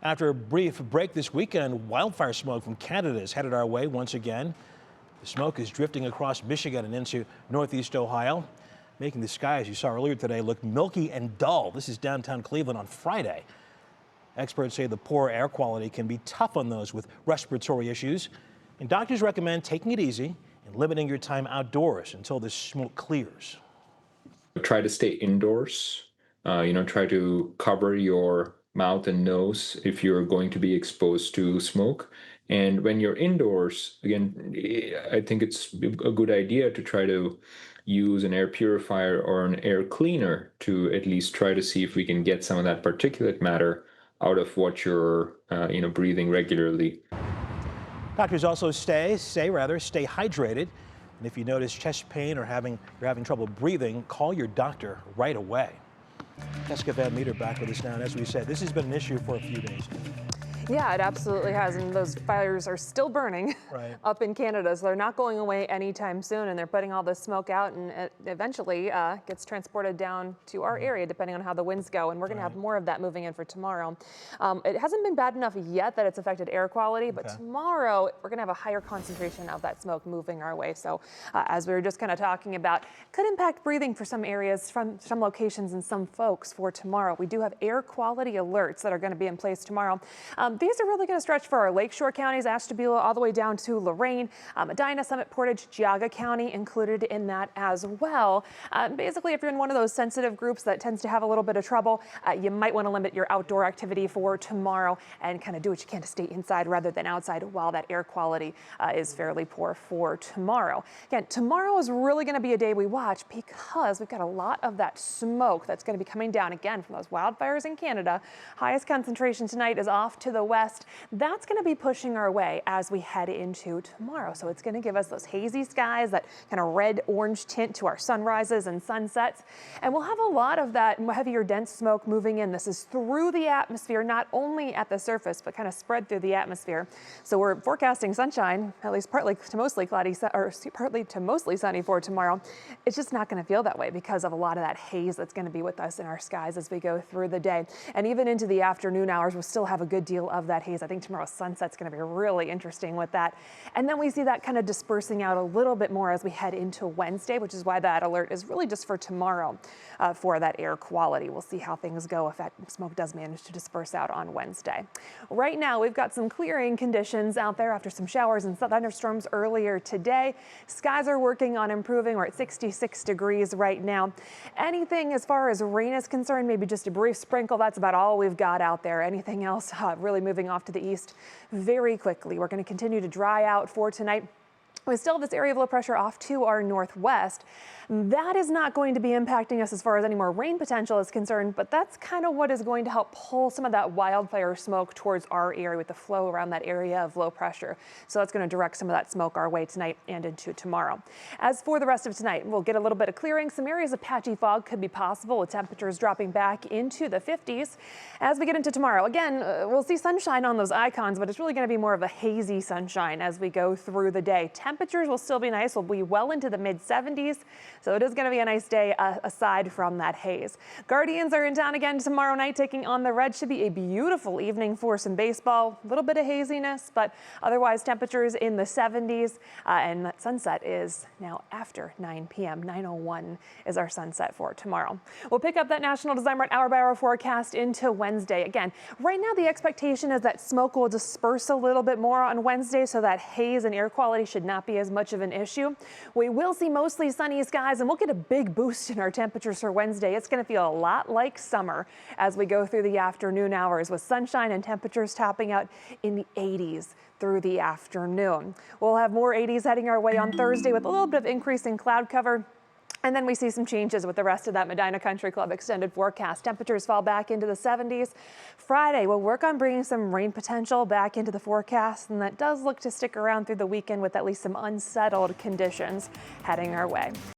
After a brief break this weekend, wildfire smoke from Canada is headed our way once again. The smoke is drifting across Michigan and into northeast Ohio, making the sky, as you saw earlier today, look milky and dull. This is downtown Cleveland on Friday. Experts say the poor air quality can be tough on those with respiratory issues, and doctors recommend taking it easy and limiting your time outdoors until this smoke clears. Try to stay indoors. Try to cover your mouth and nose if you're going to be exposed to smoke. And when you're indoors, again, I think it's a good idea to try to use an air purifier or an air cleaner to at least try to see if we can get some of that particulate matter out of what you're, breathing regularly. Doctors also stay hydrated. And if you notice chest pain or you're having trouble breathing, call your doctor right away. Jessica Van Meter back with us now. And as we said, this has been an issue for a few days. Yeah, it absolutely has, and those fires are still burning up in Canada, so they're not going away anytime soon, and they're putting all this smoke out, and it eventually gets transported down to our area, depending on how the winds go, and we're going to have more of that moving in for tomorrow. It hasn't been bad enough yet that it's affected air quality, but tomorrow we're going to have a higher concentration of that smoke moving our way, so as we were just kind of talking about, could impact breathing for some areas, from some locations and some folks for tomorrow. We do have air quality alerts that are going to be in place tomorrow. These are really going to stretch for our lakeshore counties, Ashtabula all the way down to Lorain, Medina, Summit, Portage, Geauga County included in that as well. Basically, if you're in one of those sensitive groups that tends to have a little bit of trouble, you might want to limit your outdoor activity for tomorrow and kind of do what you can to stay inside rather than outside while that air quality is fairly poor for tomorrow. Again, tomorrow is really going to be a day we watch because we've got a lot of that smoke that's going to be coming down again from those wildfires in Canada. Highest concentration tonight is off to the west. That's going to be pushing our way as we head into tomorrow. So it's going to give us those hazy skies, that kind of red-orange tint to our sunrises and sunsets. And we'll have a lot of that heavier, dense smoke moving in. This is through the atmosphere, not only at the surface, but kind of spread through the atmosphere. So we're forecasting sunshine, at least partly to mostly cloudy, or partly to mostly sunny for tomorrow. It's just not going to feel that way because of a lot of that haze that's going to be with us in our skies as we go through the day. And even into the afternoon hours, we'll still have a good deal of that haze. I think tomorrow's sunset's going to be really interesting with that. And then we see that kind of dispersing out a little bit more as we head into Wednesday, which is why that alert is really just for tomorrow for that air quality. We'll see how things go if that smoke does manage to disperse out on Wednesday. Right now, we've got some clearing conditions out there after some showers and thunderstorms earlier today. Skies are working on improving. We're at 66 degrees right now. Anything as far as rain is concerned, maybe just a brief sprinkle, that's about all we've got out there. Anything else really moving off to the east very quickly. We're going to continue to dry out for tonight. We still have this area of low pressure off to our northwest. That is not going to be impacting us as far as any more rain potential is concerned, but that's kind of what is going to help pull some of that wildfire smoke towards our area with the flow around that area of low pressure. So that's going to direct some of that smoke our way tonight and into tomorrow. As for the rest of tonight, we'll get a little bit of clearing. Some areas of patchy fog could be possible with temperatures dropping back into the 50s. As we get into tomorrow, again, we'll see sunshine on those icons, but it's really going to be more of a hazy sunshine as we go through the day. Temperatures will still be nice. We'll be well into the mid 70s. So it is going to be a nice day aside from that haze. Guardians are in town again tomorrow night taking on the Reds. Should be a beautiful evening for some baseball. A little bit of haziness, but otherwise temperatures in the 70s. And that sunset is now after 9 p.m. 9:01 is our sunset for tomorrow. We'll pick up that National Design Right hour-by-hour forecast into Wednesday. Again, right now the expectation is that smoke will disperse a little bit more on Wednesday, so that haze and air quality should not be as much of an issue. We will see mostly sunny skies, and we'll get a big boost in our temperatures for Wednesday. It's going to feel a lot like summer as we go through the afternoon hours with sunshine and temperatures topping out in the 80s through the afternoon. We'll have more 80s heading our way on Thursday with a little bit of increase in cloud cover. And then we see some changes with the rest of that Medina Country Club extended forecast. Temperatures fall back into the 70s. Friday, we'll work on bringing some rain potential back into the forecast, and that does look to stick around through the weekend with at least some unsettled conditions heading our way.